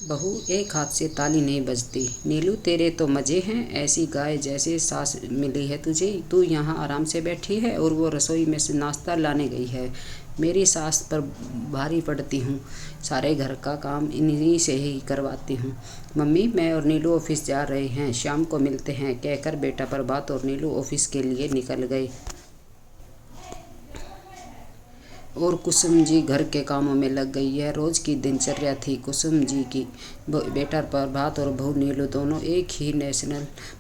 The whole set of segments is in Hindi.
बहू एक हाथ से ताली नहीं बजती। नीलू तेरे तो मज़े हैं, ऐसी गाय जैसे सास मिली है तुझे। तू यहाँ आराम से बैठी है और वो रसोई में से नाश्ता लाने गई है। मेरी सास पर भारी पड़ती हूँ, सारे घर का काम इन्हीं से ही करवाती हूँ। मम्मी मैं और नीलू ऑफिस जा रहे हैं, शाम को मिलते हैं, कहकर बेटा प्रभात और नीलू ऑफिस के लिए निकल गए और कुसुम जी घर के कामों में लग गई। यह रोज़ की दिनचर्या थी कुसुम जी की। बेटा प्रभात और बहू नीलू दोनों एक ही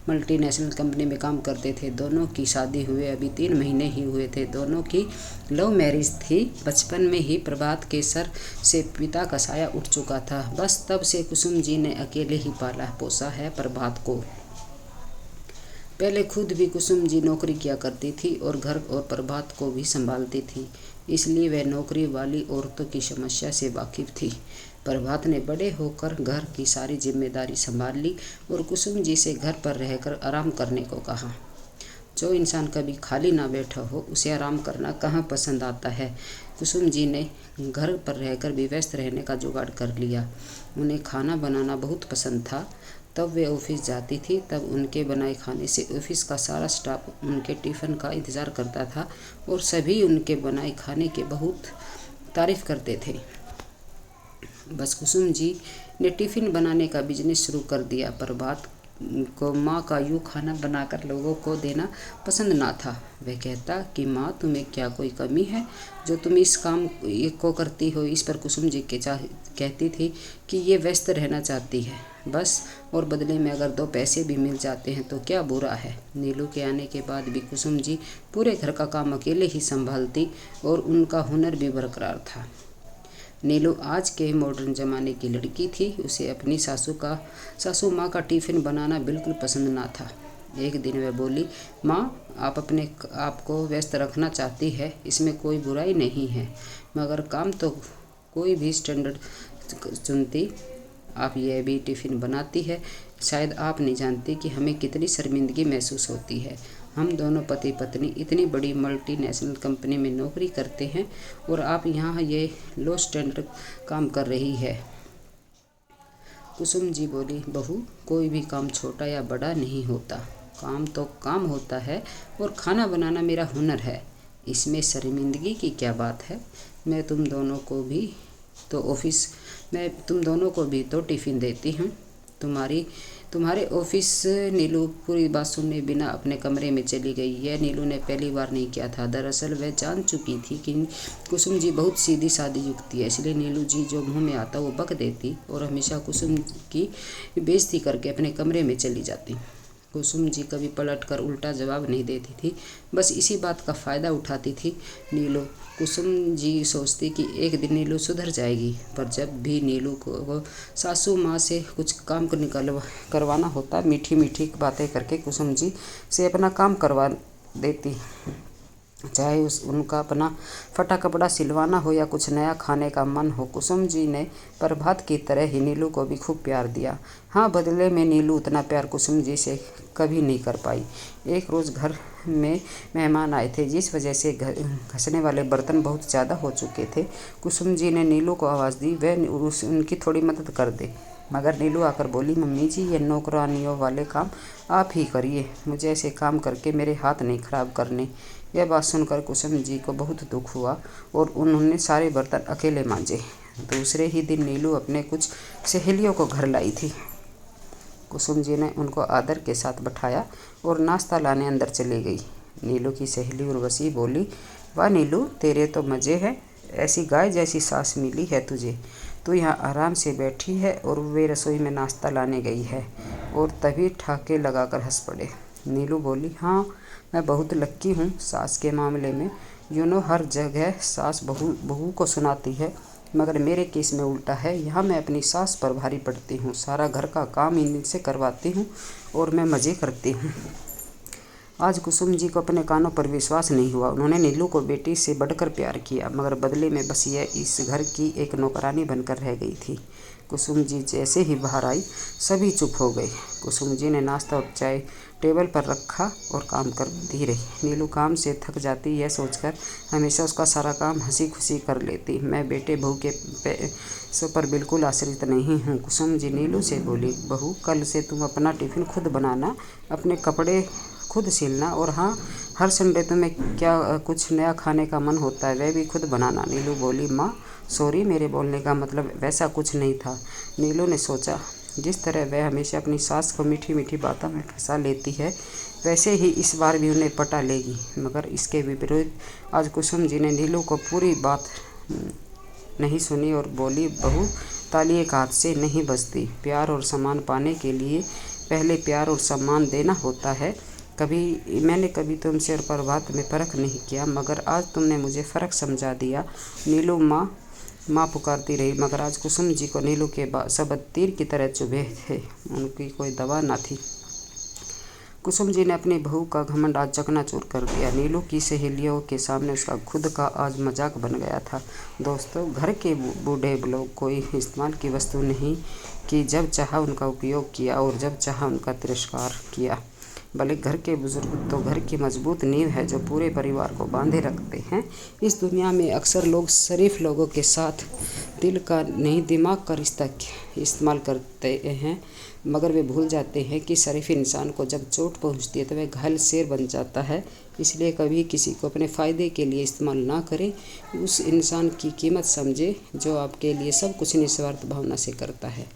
मल्टीनेशनल कंपनी में काम करते थे। दोनों की शादी हुए अभी 3 महीने ही हुए थे। दोनों की लव मैरिज थी। बचपन में ही प्रभात के सर से पिता का साया उठ चुका था। बस तब से कुसुम जी ने अकेले ही पाला पोसा है प्रभात को। पहले खुद भी कुसुम जी नौकरी किया करती थी और घर और प्रभात को भी संभालती थी, इसलिए वह नौकरी वाली औरतों की समस्या से वाकिफ थी। प्रभात ने बड़े होकर घर की सारी जिम्मेदारी संभाल ली और कुसुम जी से घर पर रहकर आराम करने को कहा। जो इंसान कभी खाली ना बैठा हो उसे आराम करना कहाँ पसंद आता है। कुसुम जी ने घर पर रहकर भी व्यस्त रहने का जुगाड़ कर लिया। उन्हें खाना बनाना बहुत पसंद था। तब वे ऑफिस जाती थी, तब उनके बनाए खाने से ऑफिस का सारा स्टाफ उनके टिफ़िन का इंतज़ार करता था और सभी उनके बनाए खाने के बहुत तारीफ़ करते थे। बस कुसुम जी ने टिफ़िन बनाने का बिजनेस शुरू कर दिया। प्रभात को माँ का यूँ खाना बनाकर लोगों को देना पसंद ना था। वह कहता कि माँ तुम्हें क्या कोई कमी है जो तुम इस काम को करती हो। इस पर कुसुम जी कहती थी कि ये व्यस्त रहना चाहती है बस, और बदले में अगर 2 पैसे भी मिल जाते हैं तो क्या बुरा है। नीलू के आने के बाद भी कुसुम जी पूरे घर का काम अकेले ही संभालती और उनका हुनर भी बरकरार था। नीलू आज के मॉडर्न ज़माने की लड़की थी। उसे अपनी सासू माँ का टिफ़िन बनाना बिल्कुल पसंद ना था। एक दिन वह बोली, माँ आप अपने आप को व्यस्त रखना चाहती है, इसमें कोई बुराई नहीं है, मगर काम तो कोई भी स्टैंडर्ड चुनती। आप यह भी टिफ़िन बनाती है, शायद आप नहीं जानती कि हमें कितनी शर्मिंदगी महसूस होती है। हम दोनों पति पत्नी इतनी बड़ी मल्टीनेशनल कंपनी में नौकरी करते हैं और आप यहाँ ये लो स्टैंडर्ड काम कर रही है। कुसुम जी बोली, बहू कोई भी काम छोटा या बड़ा नहीं होता, काम तो काम होता है और खाना बनाना मेरा हुनर है, इसमें शर्मिंदगी की क्या बात है। मैं तुम दोनों को भी तो टिफ़िन देती हूँ। तुम्हारे ऑफिस। नीलू पूरी बात सुने बिना अपने कमरे में चली गई। यह नीलू ने पहली बार नहीं किया था। दरअसल वह जान चुकी थी कि कुसुम जी बहुत सीधी सादी युक्ति है, इसलिए नीलू जी जो मुंह में आता वो बक देती और हमेशा कुसुम की बेइज्जती करके अपने कमरे में चली जाती। कुसुम जी कभी पलट कर उल्टा जवाब नहीं देती थी, बस इसी बात का फ़ायदा उठाती थी नीलू। कुसुम जी सोचती कि एक दिन नीलू सुधर जाएगी, पर जब भी नीलू को सासू माँ से कुछ काम करवाना होता, मीठी मीठी बातें करके कुसुम जी से अपना काम करवा देती। चाहे उनका अपना फटा कपड़ा सिलवाना हो या कुछ नया खाने का मन हो। कुसुम जी ने प्रभात की तरह ही नीलू को भी खूब प्यार दिया। हाँ, बदले में नीलू उतना प्यार कुसुम जी से कभी नहीं कर पाई। एक रोज़ घर में मेहमान आए थे, जिस वजह से घसने वाले बर्तन बहुत ज़्यादा हो चुके थे। कुसुम जी ने नीलू को आवाज़ दी वह उनकी थोड़ी मदद कर दे, मगर नीलू आकर बोली, मम्मी जी ये नौकरानियों वाले काम आप ही करिए, मुझे ऐसे काम करके मेरे हाथ नहीं खराब करने। यह बात सुनकर कुसुम जी को बहुत दुख हुआ और उन्होंने सारे बर्तन अकेले मांजे। दूसरे ही दिन नीलू अपने कुछ सहेलियों को घर लाई थी। कुसुम जी ने उनको आदर के साथ बैठाया और नाश्ता लाने अंदर चली गई। नीलू की सहेली उर्वशी बोली, वाह नीलू तेरे तो मज़े हैं, ऐसी गाय जैसी सास मिली है तुझे। तू यहाँ आराम से बैठी है और वे रसोई में नाश्ता लाने गई है। और तभी ठहाके लगाकर हंस पड़े। नीलू बोली, हाँ मैं बहुत लक्की हूँ सास के मामले में। हर जगह सास बहू को सुनाती है, मगर मेरे केस में उल्टा है। यहाँ मैं अपनी सास पर भारी पड़ती हूँ, सारा घर का काम इनसे करवाती हूँ और मैं मज़े करती हूँ। आज कुसुम जी को अपने कानों पर विश्वास नहीं हुआ। उन्होंने नीलू को बेटी से बढ़कर प्यार किया, मगर बदले में बस यह इस घर की एक नौकरानी बनकर रह गई थी। कुसुम जी जैसे ही बाहर आई सभी चुप हो गए। कुसुम जी ने नाश्ता और चाय टेबल पर रखा और काम करती रही। नीलू काम से थक जाती यह सोचकर हमेशा उसका सारा काम हंसी खुशी कर लेती। मैं बेटे बहू के पैसों पर बिल्कुल आश्रित नहीं हूँ। कुसुम जी नीलू से बोली, बहू कल से तुम अपना टिफ़िन खुद बनाना, अपने कपड़े खुद सिलना और हाँ, हर संडे तुम्हें क्या कुछ नया खाने का मन होता है वह भी खुद बनाना। नीलू बोली, माँ सॉरी, मेरे बोलने का मतलब वैसा कुछ नहीं था। नीलू ने सोचा, जिस तरह वह हमेशा अपनी सास को मीठी मीठी बातों में फंसा लेती है वैसे ही इस बार भी उन्हें पटा लेगी। मगर इसके विपरीत आज कुसुम जी ने नीलू को पूरी बात नहीं सुनी और बोली, बहू ताली एक हाथ से नहीं बजती। प्यार और सम्मान पाने के लिए पहले प्यार और सम्मान देना होता है। मैंने कभी तुमसे और प्रभात में फ़र्क नहीं किया, मगर आज तुमने मुझे फ़र्क समझा दिया। नीलू माँ पुकारती रही, मगर आज कुसुम जी को नीलू के शब्द तीर की तरह चुभे थे। उनकी कोई दवा न थी। कुसुम जी ने अपनी बहू का घमंड आज चकनाचूर कर दिया। नीलू की सहेलियों के सामने उसका खुद का आज मजाक बन गया था। दोस्तों, घर के बूढ़े लोग कोई इस्तेमाल की वस्तु नहीं कि जब चाहा उनका उपयोग किया और जब चाहा उनका तिरस्कार किया। भले घर के बुजुर्ग तो घर की मजबूत नींव है जो पूरे परिवार को बांधे रखते हैं। इस दुनिया में अक्सर लोग शरीफ लोगों के साथ दिल का नहीं दिमाग का रिश्ता इस्तेमाल करते हैं, मगर वे भूल जाते हैं कि शरीफ इंसान को जब चोट पहुंचती है तो वह घायल शेर बन जाता है। इसलिए कभी किसी को अपने फ़ायदे के लिए इस्तेमाल ना करें। उस इंसान की कीमत समझे जो आपके लिए सब कुछ निस्वार्थ भावना से करता है।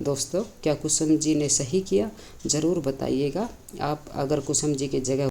दोस्तों, क्या कुसुम जी ने सही किया? ज़रूर बताइएगा। आप अगर कुसुम जी की जगह